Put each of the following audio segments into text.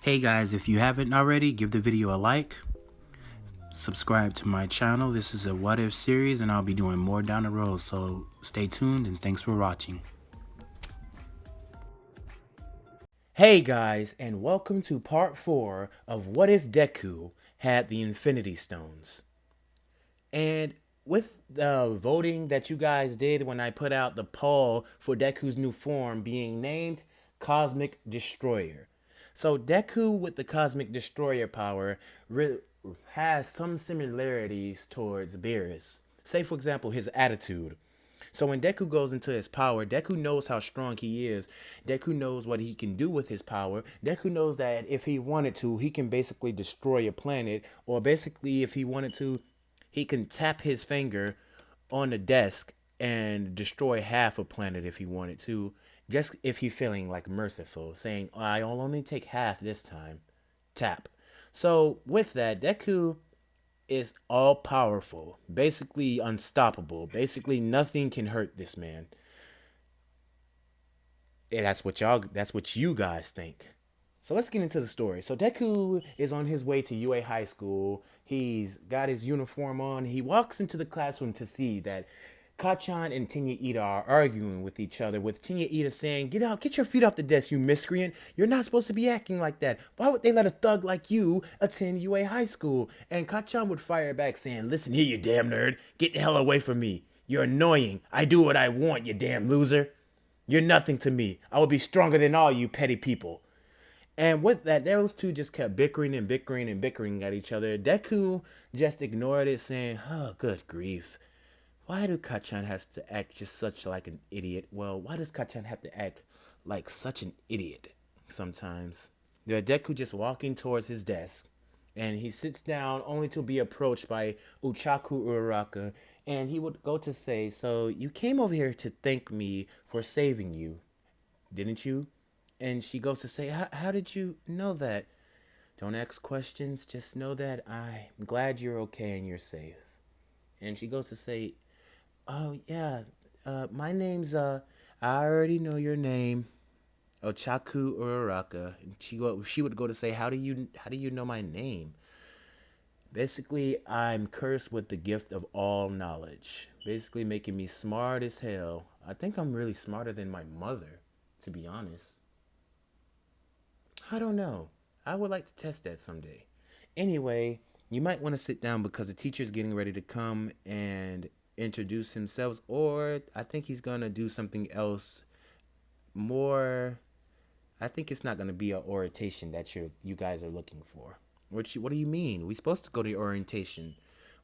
Hey guys, if you haven't already, give the video a like, subscribe to my channel. This is a what if series and I'll be doing more down the road, so stay tuned and thanks for watching. Hey guys, and welcome to part 4 of What If Deku Had the Infinity Stones. And with the voting that you guys did when I put out the poll for Deku's new form being named Cosmic Destroyer. So Deku with the Cosmic Destroyer power has some similarities towards Beerus. Say for example his attitude. So when Deku goes into his power, Deku knows how strong he is. Deku knows what he can do with his power. Deku knows that if he wanted to, he can basically destroy a planet, or basically if he wanted to, he can tap his finger on the desk and destroy half a planet if he wanted to, just if he's feeling like merciful, saying, oh, I'll only take half this time. Tap. So with that, Deku is all powerful, basically unstoppable. Basically nothing can hurt this man. And that's what you guys think. So let's get into the story. So Deku is on his way to UA High School. He's got his uniform on. He walks into the classroom to see that Kacchan and Tenya Iida are arguing with each other, with Tenya Iida saying, get your feet off the desk, you miscreant. You're not supposed to be acting like that. Why would they let a thug like you attend UA High School? And Kacchan would fire back saying, listen here, you damn nerd. Get the hell away from me. You're annoying. I do what I want, you damn loser. You're nothing to me. I will be stronger than all you petty people. And with that, those two just kept bickering and bickering and bickering at each other. Deku just ignored it, saying, oh, good grief. Why do Kacchan has to act just such like an idiot? Well, why does Kacchan have to act like such an idiot sometimes? Deku just walking towards his desk, and he sits down only to be approached by Uchaku Uraraka, and he would go to say, so you came over here to thank me for saving you, didn't you? And she goes to say, how did you know that? Don't ask questions, just know that I'm glad you're okay and you're safe. And she goes to say, oh, yeah, my name's, I already know your name, Ochaku Uraraka. And she would go to say, how do you know my name? Basically, I'm cursed with the gift of all knowledge. Basically making me smart as hell. I think I'm really smarter than my mother, to be honest. I don't know. I would like to test that someday. Anyway, you might want to sit down because the teacher's getting ready to come and introduce himself, or I think he's gonna do something else more. I think it's not gonna be an orientation that you guys are looking for. What do you mean? We supposed to go to orientation?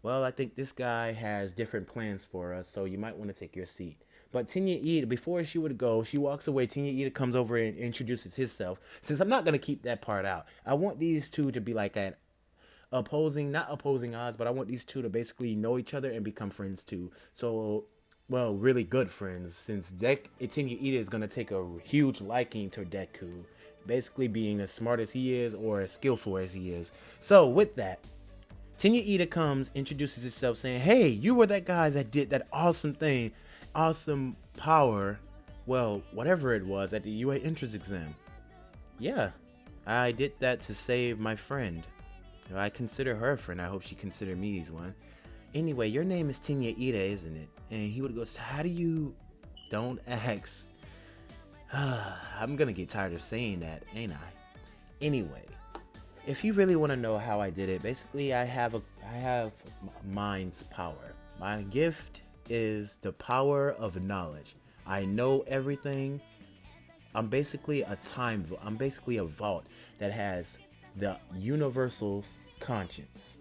Well, I think this guy has different plans for us, so you might want to take your seat. But Tenya Iida, before she would go, she walks away. Tenya Iida comes over and introduces himself. Since I'm not gonna keep that part out, I want these two to be like at not opposing odds, but I want these two to basically know each other and become friends too. So, well, really good friends, since Tenya Iida is going to take a huge liking to Deku, basically being as smart as he is or as skillful as he is. So with that, Tenya Iida comes, introduces herself saying, hey, you were that guy that did that awesome thing, awesome power, well, whatever it was at the UA entrance exam. Yeah, I did that to save my friend. I consider her a friend. I hope she considered me as one. Anyway, your name is Tenya Iida, isn't it? And he would go, how do you... Don't ask. I'm gonna get tired of saying that, ain't I? Anyway, if you really want to know how I did it, basically I have mind's power. My gift is the power of knowledge. I know everything. I'm basically a vault that has the universal's conscience.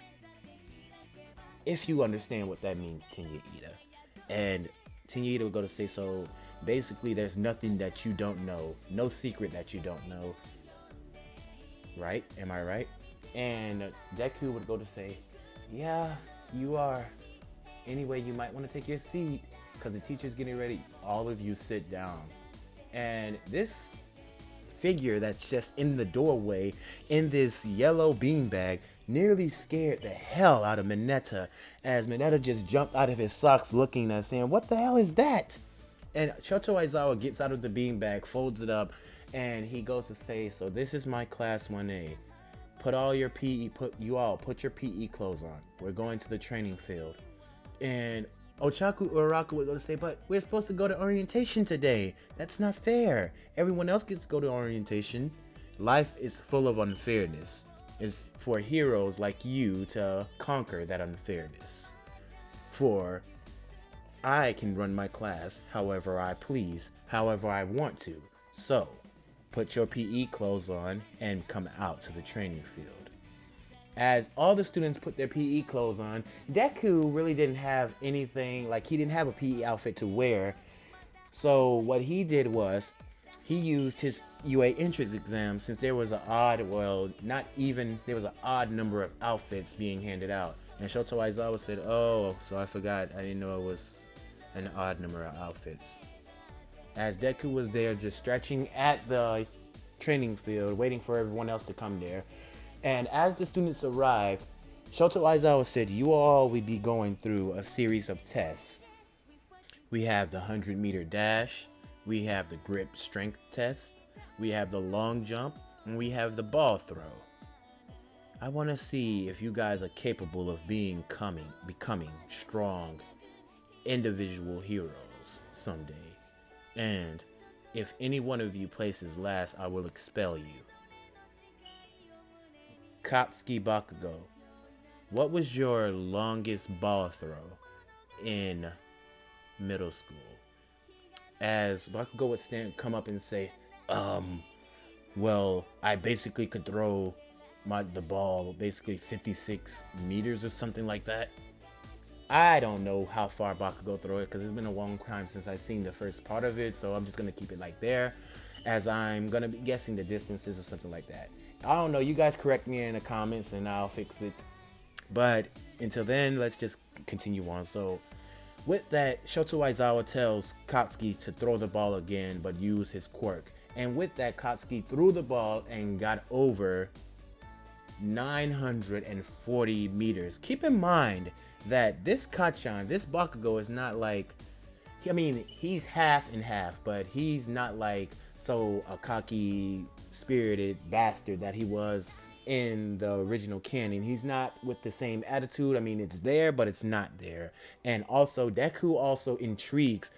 If you understand what that means, Tenya Iida. And Tenya Iida would go to say, so basically there's nothing that you don't know, no secret that you don't know. Right? Am I right? And Deku would go to say, yeah, you are. Anyway, you might want to take your seat because the teacher's getting ready. All of you sit down. And this figure that's just in the doorway in this yellow beanbag nearly scared the hell out of Mineta, as Mineta just jumped out of his socks looking at saying, what the hell is that? And Shoto Aizawa gets out of the beanbag, folds it up, and he goes to say, "So this is my class 1A. Put your PE clothes on. We're going to the training field." And Ochaku Uraku was going to say, "But we're supposed to go to orientation today. That's not fair. Everyone else gets to go to orientation." Life is full of unfairness. It's for heroes like you to conquer that unfairness. For I can run my class however I please, however I want to. So, put your PE clothes on and come out to the training field. As all the students put their PE clothes on, Deku really didn't have anything, like he didn't have a PE outfit to wear. So what he did was he used his UA entrance exam, since there was an odd, well, not even, there was an odd number of outfits being handed out. And Shoto Aizawa said, "Oh, so I forgot, I didn't know it was an odd number of outfits." As Deku was there just stretching at the training field, waiting for everyone else to come there. And as the students arrived, Shoto Aizawa said, "You all will be going through a series of tests. We have the 100-meter dash, we have the grip strength test, we have the long jump, and we have the ball throw. I want to see if you guys are capable of becoming strong individual heroes someday. And if any one of you places last, I will expel you." Katsuki Bakugo, what was your longest ball throw in middle school? As Bakugo would come up and say, well, I basically could throw the ball basically 56 meters or something like that. I don't know how far Bakugo throw it, because it's been a long time since I've seen the first part of it, so I'm just going to keep it like there, as I'm going to be guessing the distances or something like that. I don't know, you guys correct me in the comments and I'll fix it. But until then, let's just continue on. So with that, Shoto Aizawa tells Katsuki to throw the ball again, but use his quirk. And with that, Katsuki threw the ball and got over 940 meters. Keep in mind that this Kachan, this Bakugo, is not like, I mean, he's half and half, but he's not like so a cocky, spirited bastard that he was in the original canon. He's not with the same attitude. I mean, it's there, but it's not there. And also, Deku also intrigues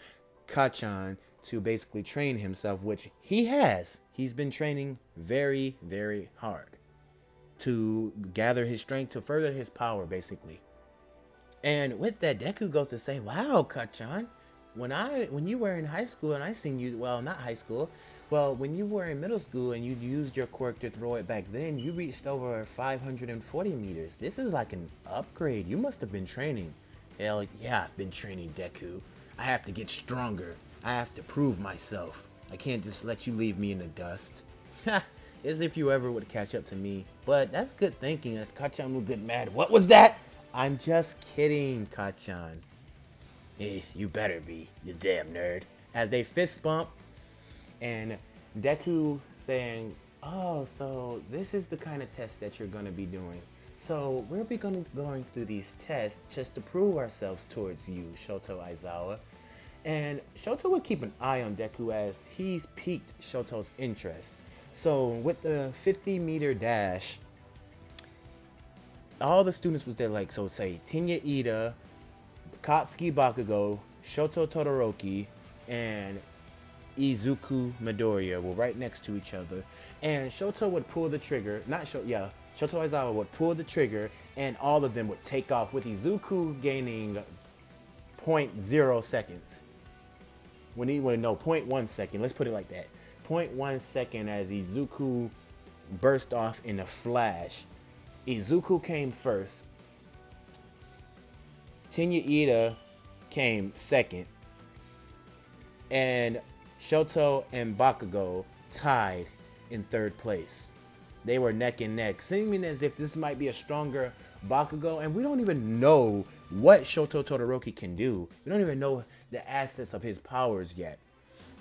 Kachan to basically train himself, which he has. He's been training very, very hard to gather his strength, to further his power, basically. And with that, Deku goes to say, "Wow, Kachan, when you were in high school and I seen you, well, not high school, well, when you were in middle school and you used your quirk to throw it back then, you reached over 540 meters. This is like an upgrade. You must have been training." "Hell yeah, I've been training, Deku. I have to get stronger. I have to prove myself. I can't just let you leave me in the dust." As if you ever would catch up to me. But that's good thinking, as Kachan will get mad. "What was that?" "I'm just kidding, Kachan." You better be, you damn nerd." As they fist bump, and Deku saying, "Oh, so this is the kind of test that you're going to be doing. So we'll be going through these tests just to prove ourselves towards you, Shoto Aizawa." And Shoto would keep an eye on Deku as he's piqued Shoto's interest. So with the 50-meter dash, all the students was there, like, so say Tenya Iida, Katsuki Bakugo, Shoto Todoroki, and Izuku Midoriya were right next to each other. And Shoto would pull the trigger, Shoto Aizawa would pull the trigger, and all of them would take off, with Izuku gaining 0.0 seconds. When he would know 0.1 second, let's put it like that. 0.1 second as Izuku burst off in a flash. Izuku came first. Tenya Iida came second. And Shoto and Bakugo tied in third place. They were neck and neck, seeming as if this might be a stronger Bakugo, and we don't even know what Shoto Todoroki can do. We don't even know the assets of his powers yet.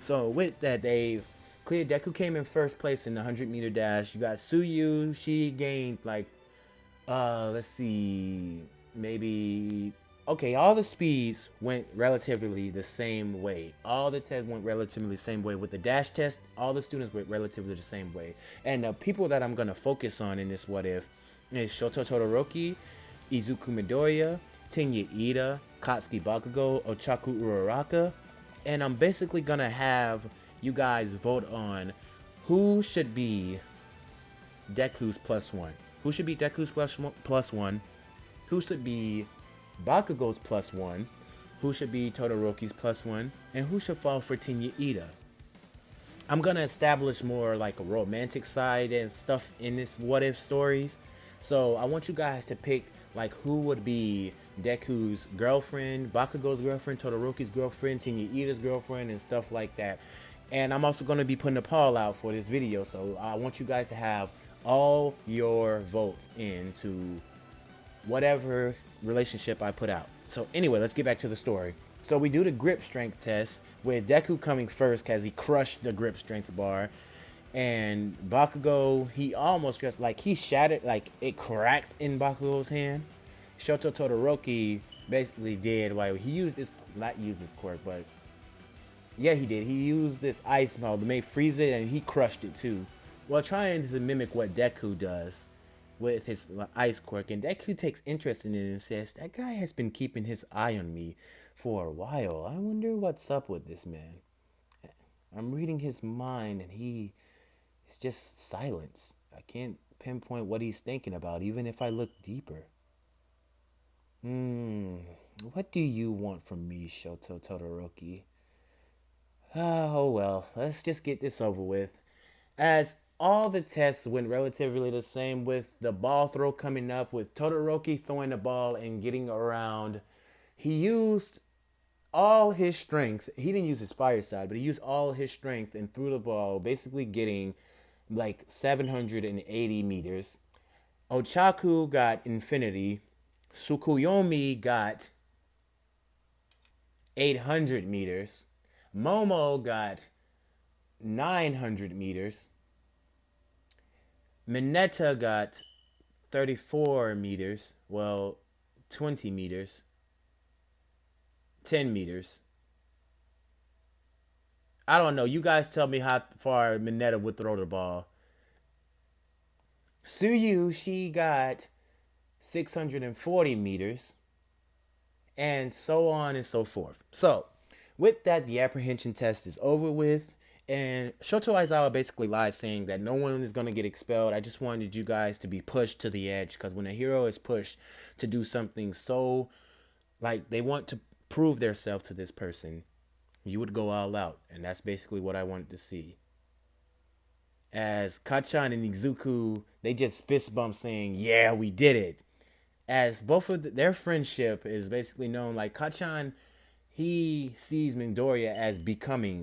So with that, they've cleared. Deku came in first place in the 100-meter dash. You got Suyu. She gained like, let's see, maybe okay, all the speeds went relatively the same way. All the tests went relatively the same way. With the dash test, all the students went relatively the same way. And the people that I'm going to focus on in this what if is Shoto Todoroki, Izuku Midoriya, Tenya Iida, Katsuki Bakugo, Ochaku Uraraka. And I'm basically going to have you guys vote on who should be Deku's plus one. Who should be Deku's plus one? Who should be Bakugo's plus one? Who should be Todoroki's plus one? And who should fall for Tenya Iida? I'm gonna establish more like a romantic side and stuff in this what if stories. So I want you guys to pick like who would be Deku's girlfriend, Bakugo's girlfriend, Todoroki's girlfriend, Tenya Iida's girlfriend, and stuff like that. And I'm also gonna be putting a poll out for this video. So I want you guys to have all your votes into whatever relationship I put out. So anyway, let's get back to the story. So we do the grip strength test with Deku coming first because he crushed the grip strength bar. And Bakugo, he almost just like he shattered, like it cracked in Bakugo's hand. Shoto Todoroki basically did like he used this, not use this quirk, but yeah, he did. He used this ice mode to make freeze it and he crushed it too. While trying to mimic what Deku does with his ice quirk, and Deku takes interest in it and says, "That guy has been keeping his eye on me for a while. I wonder what's up with this man. I'm reading his mind, and it's just silence. I can't pinpoint what he's thinking about, even if I look deeper. What do you want from me, Shoto Todoroki? Oh well, let's just get this over with." As all the tests went relatively the same, with the ball throw coming up, with Todoroki throwing the ball and getting around. He used all his strength. He didn't use his fire side, but he used all his strength and threw the ball, basically getting like 780 meters. Ochaku got infinity. Tsukuyomi got 800 meters. Momo got 900 meters. Mineta got 34 meters. Well, 20 meters. 10 meters. I don't know. You guys tell me how far Mineta would throw the ball. Suyu, she got 640 meters. And so on and so forth. So, with that, the apprehension test is over with. And Shoto Aizawa basically lied, saying that no one is going to get expelled. I just wanted you guys to be pushed to the edge. Because when a hero is pushed to do something so, like, they want to prove themselves to this person, you would go all out. And that's basically what I wanted to see. As Kachan and Izuku, they just fist bump saying, "Yeah, we did it." As both of their friendship is basically known, like Kachan, he sees Midoriya as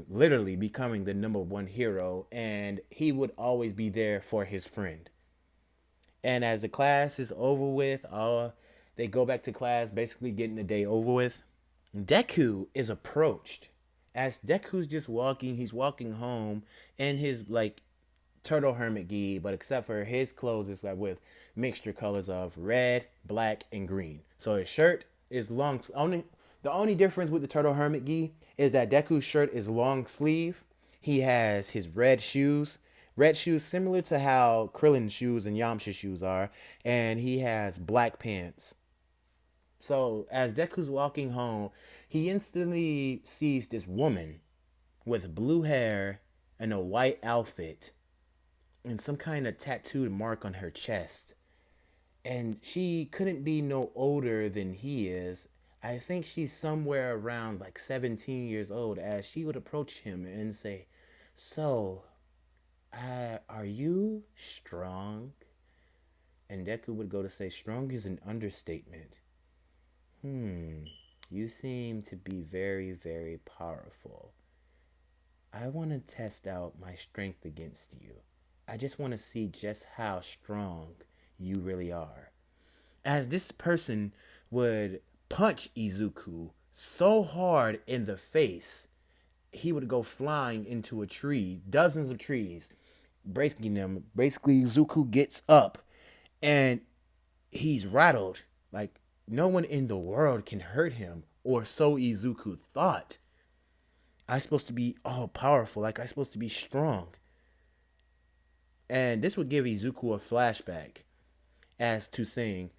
literally becoming the number one hero, and he would always be there for his friend. And as the class is over with, they go back to class, basically getting the day over with. Deku is approached. As Deku's just walking, he's walking home in his like turtle hermit gi, but except for his clothes is like with mixture colors of red, black, and green. So his shirt is long. The only difference with the turtle hermit gi is that Deku's shirt is long sleeve. He has his red shoes similar to how Krillin's shoes and Yamcha's shoes are, and he has black pants. So as Deku's walking home, he instantly sees this woman with blue hair and a white outfit and some kind of tattooed mark on her chest. And she couldn't be no older than he is. I think she's somewhere around like 17 years old, as she would approach him and say, "So, are you strong?" And Deku would go to say, "Strong is an understatement. You seem to be very, very powerful. I want to test out my strength against you. I just want to see just how strong you really are." As this person would punch Izuku so hard in the face, he would go flying into a tree, dozens of trees, breaking them. Basically, Izuku gets up and he's rattled. Like, no one in the world can hurt him, or so Izuku thought. I'm supposed to be all powerful, like I'm supposed to be strong. And this would give Izuku a flashback as to saying,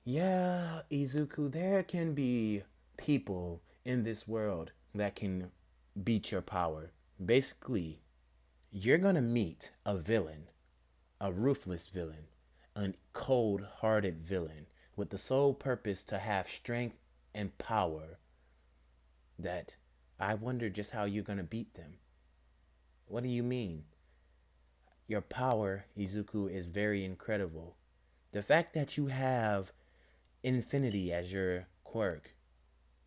yeah, Izuku, there can be people in this world that can beat your power. Basically, you're gonna meet a villain, a ruthless villain, a cold hearted villain with the sole purpose to have strength and power. That I wonder just how you're gonna beat them. What do you mean? Your power, Izuku, is very incredible. The fact that you have infinity as your quirk,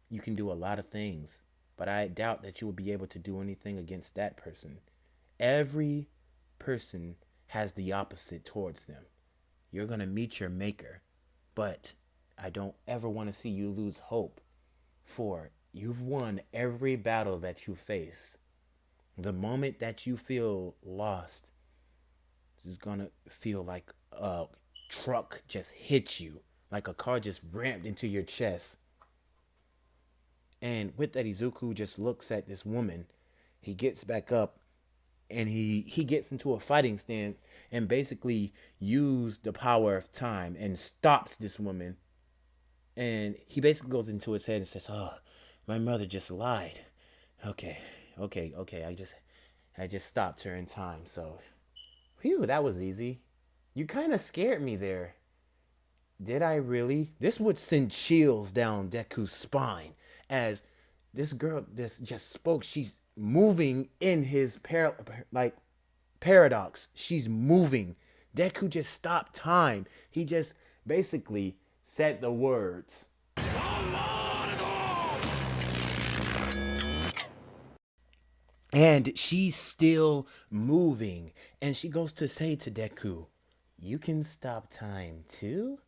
you can do a lot of things, but I doubt that you will be able to do anything against that person. Every person has the opposite towards them. You're going to meet your maker, but I don't ever want to see you lose hope, for you've won every battle that you faced. The moment that you feel lost is going to feel like a truck just hit you, like a car just rammed into your chest. And with that, Izuku just looks at this woman. He gets back up and he gets into a fighting stance and basically used the power of time and stops this woman. And he basically goes into his head and says, "Oh, my mother just lied. Okay, okay. I just stopped her in time. So, phew, that was easy. You kind of scared me there. Did I really?" This would send chills down Deku's spine as this girl this just spoke. She's moving in his like paradox. She's moving. Deku just stopped time. He just basically said the words. And she's still moving. And she goes to say to Deku, "You can stop time too?"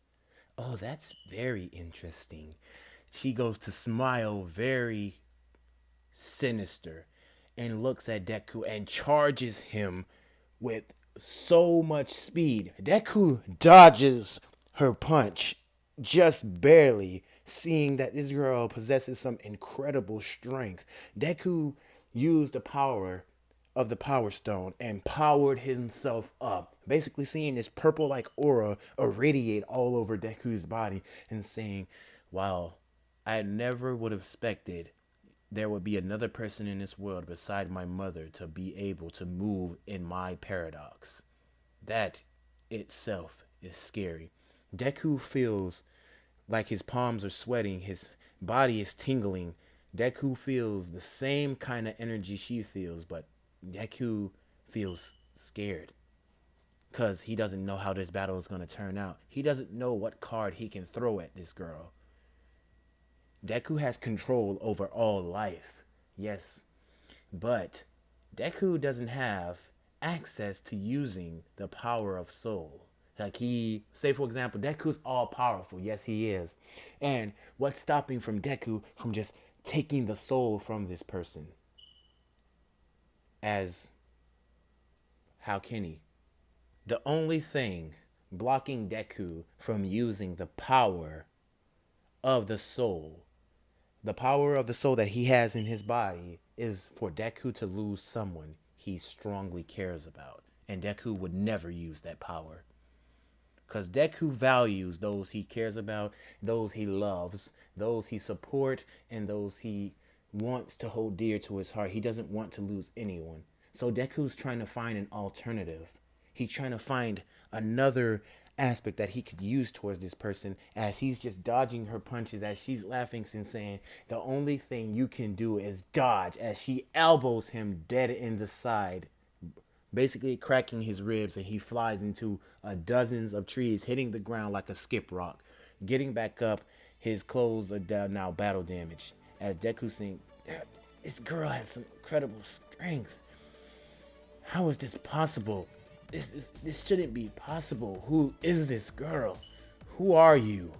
Oh, that's very interesting. She goes to smile very sinister and looks at Deku and charges him with so much speed. Deku dodges her punch just barely, seeing that this girl possesses some incredible strength. Deku used the power of the Power Stone and powered himself up, basically seeing this purple like aura irradiate all over Deku's body and saying, "Wow, I never would have expected there would be another person in this world beside my mother to be able to move in my paradox." That itself is scary. Deku feels like his palms are sweating, his body is tingling. Deku feels the same kind of energy she feels, but Deku feels scared because he doesn't know how this battle is going to turn out. He doesn't know what card he can throw at this girl. Deku has control over all life, yes, but Deku doesn't have access to using the power of soul. Like say for example, Deku's all powerful. Yes, he is. And what's stopping from Deku from just taking the soul from this person? As how can he? The only thing blocking Deku from using of the soul, the power of the soul that he has in his body, is for Deku to lose someone he strongly cares about. And Deku would never use that power. Because Deku values those he cares about, those he loves, those he supports, and those he wants to hold dear to his heart. He doesn't want to lose anyone. So Deku's trying to find an alternative. He's trying to find another aspect that he could use towards this person as he's just dodging her punches, as she's laughing and saying, "The only thing you can do is dodge," as she elbows him dead in the side, basically cracking his ribs, and he flies into dozens of trees, hitting the ground like a skip rock. Getting back up, his clothes are now battle damaged. As Deku saying, "This girl has some incredible strength. How is this possible? This shouldn't be possible. Who is this girl? Who are you?"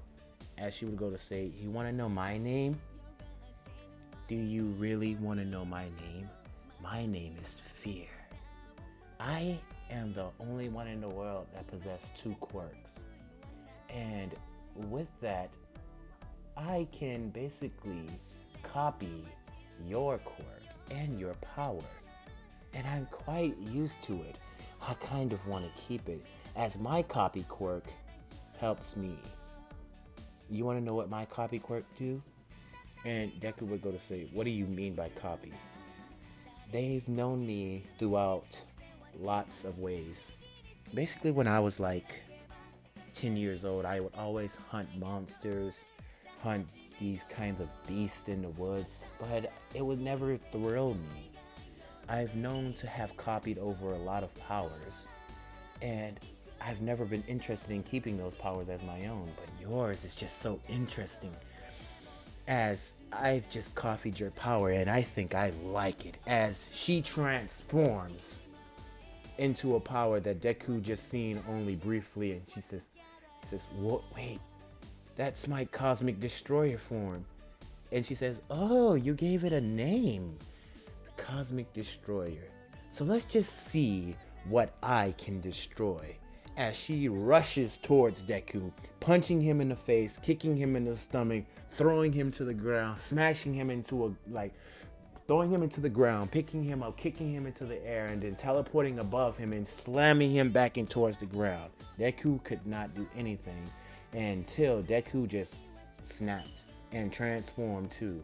As she would go to say, "You want to know my name? Do you really want to know my name? My name is Fear. I am the only one in the world that possesses two quirks. And with that, I can basically copy your quirk and your power, and I'm quite used to it. I kind of want to keep it, as my copy quirk helps me. You want to know what my copy quirk do? And Deku would go to say, what do you mean by copy? They've known me throughout lots of ways. Basically, when I was like 10 years old, I would always hunt monsters, hunt these kinds of beasts in the woods, but it would never thrill me. I've known to have copied over a lot of powers, and I've never been interested in keeping those powers as my own, but yours is just so interesting. As I've just copied your power, and I think I like it, as she transforms into a power that Deku just seen only briefly, and she says, "What? Wait, that's my cosmic destroyer form." And she says, "Oh, you gave it a name, cosmic destroyer. So let's just see what I can destroy." As she rushes towards Deku, punching him in the face, kicking him in the stomach, throwing him to the ground, smashing him into throwing him into the ground, picking him up, kicking him into the air, and then teleporting above him and slamming him back in towards the ground. Deku could not do anything until Deku just snapped and transformed too.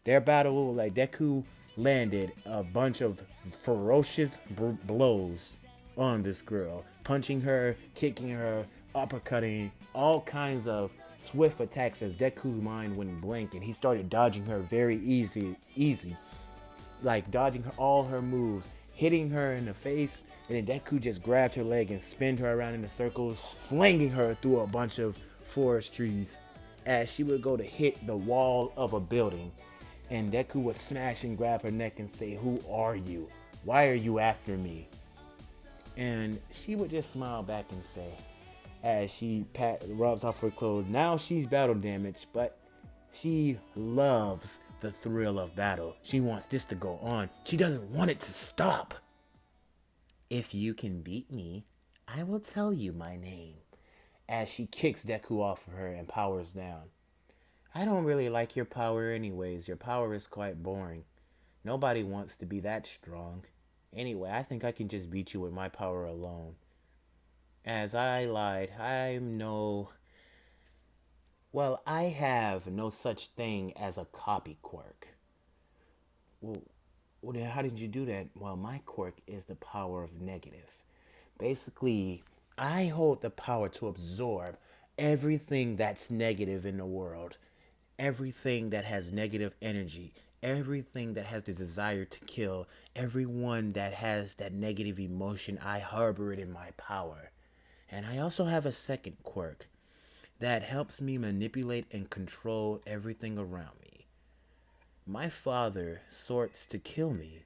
Their battle, like Deku landed a bunch of ferocious blows on this girl, punching her, kicking her, uppercutting, all kinds of swift attacks as Deku's mind went blank and he started dodging her very easy, like dodging all her moves, hitting her in the face, and then Deku just grabbed her leg and spun her around in a circle, slinging her through a bunch of forest trees as she would go to hit the wall of a building. And Deku would smash and grab her neck and say, "Who are you? Why are you after me?" And she would just smile back and say, as she rubs off her clothes, now she's battle damaged, but she loves the thrill of battle. She wants this to go on. She doesn't want it to stop. "If you can beat me, I will tell you my name." As she kicks Deku off of her and powers down. "I don't really like your power anyways. Your power is quite boring. Nobody wants to be that strong. Anyway, I think I can just beat you with my power alone." As I lied, I have no such thing as a copy quirk. Well, then how did you do that? Well, my quirk is the power of negative. Basically, I hold the power to absorb everything that's negative in the world, everything that has negative energy, everything that has the desire to kill, everyone that has that negative emotion. I harbor it in my power. And I also have a second quirk that helps me manipulate and control everything around me. My father sorts to kill me,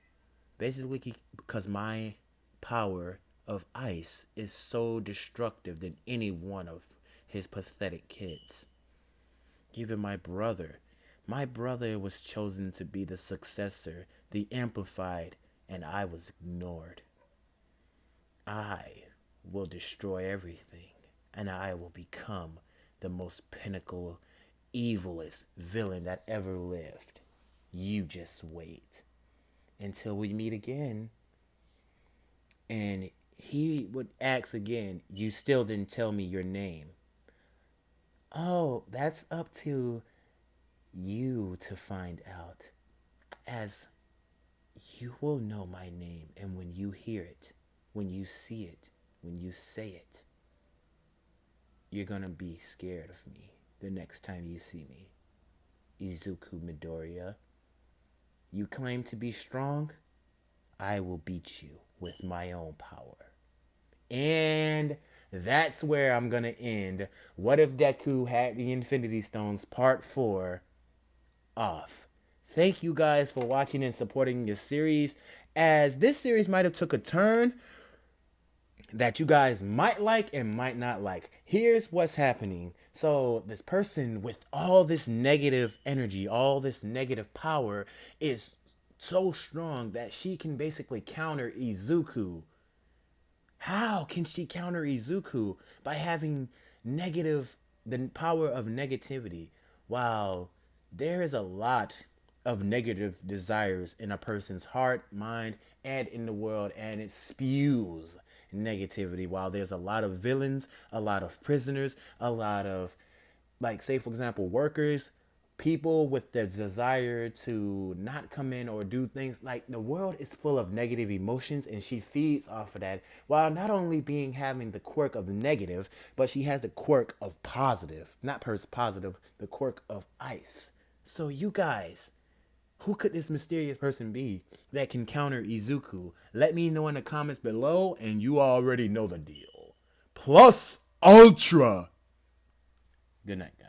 basically because my power of ice is so destructive than any one of his pathetic kids. Even my brother. My brother was chosen to be the successor, the amplified, and I was ignored. I will destroy everything, and I will become the most pinnacle, evilest villain that ever lived. You just wait until we meet again. And he would ask again, "You still didn't tell me your name." "Oh, that's up to you to find out, as you will know my name, and when you hear it, when you see it, when you say it, you're gonna be scared of me the next time you see me. Izuku Midoriya, you claim to be strong? I will beat you with my own power." And that's where I'm gonna end What If Deku Had the Infinity Stones Part 4 off. Thank you guys for watching and supporting this series, as this series might have took a turn that you guys might like and might not like. Here's what's happening. So this person with all this negative energy, all this negative power, is so strong that she can basically counter Izuku. How can she counter Izuku? By having the power of negativity. While there is a lot of negative desires in a person's heart, mind, and in the world, and it spews negativity. While there's a lot of villains, a lot of prisoners, a lot of, like, say for example, workers, people with the desire to not come in or do things, like the world is full of negative emotions, and she feeds off of that, while not only being having the quirk of the negative, but she has the quirk of positive, not positive, the quirk of ice. So you guys, who could this mysterious person be that can counter Izuku? Let me know in the comments below, and you already know the deal. Plus Ultra. Good night, guys.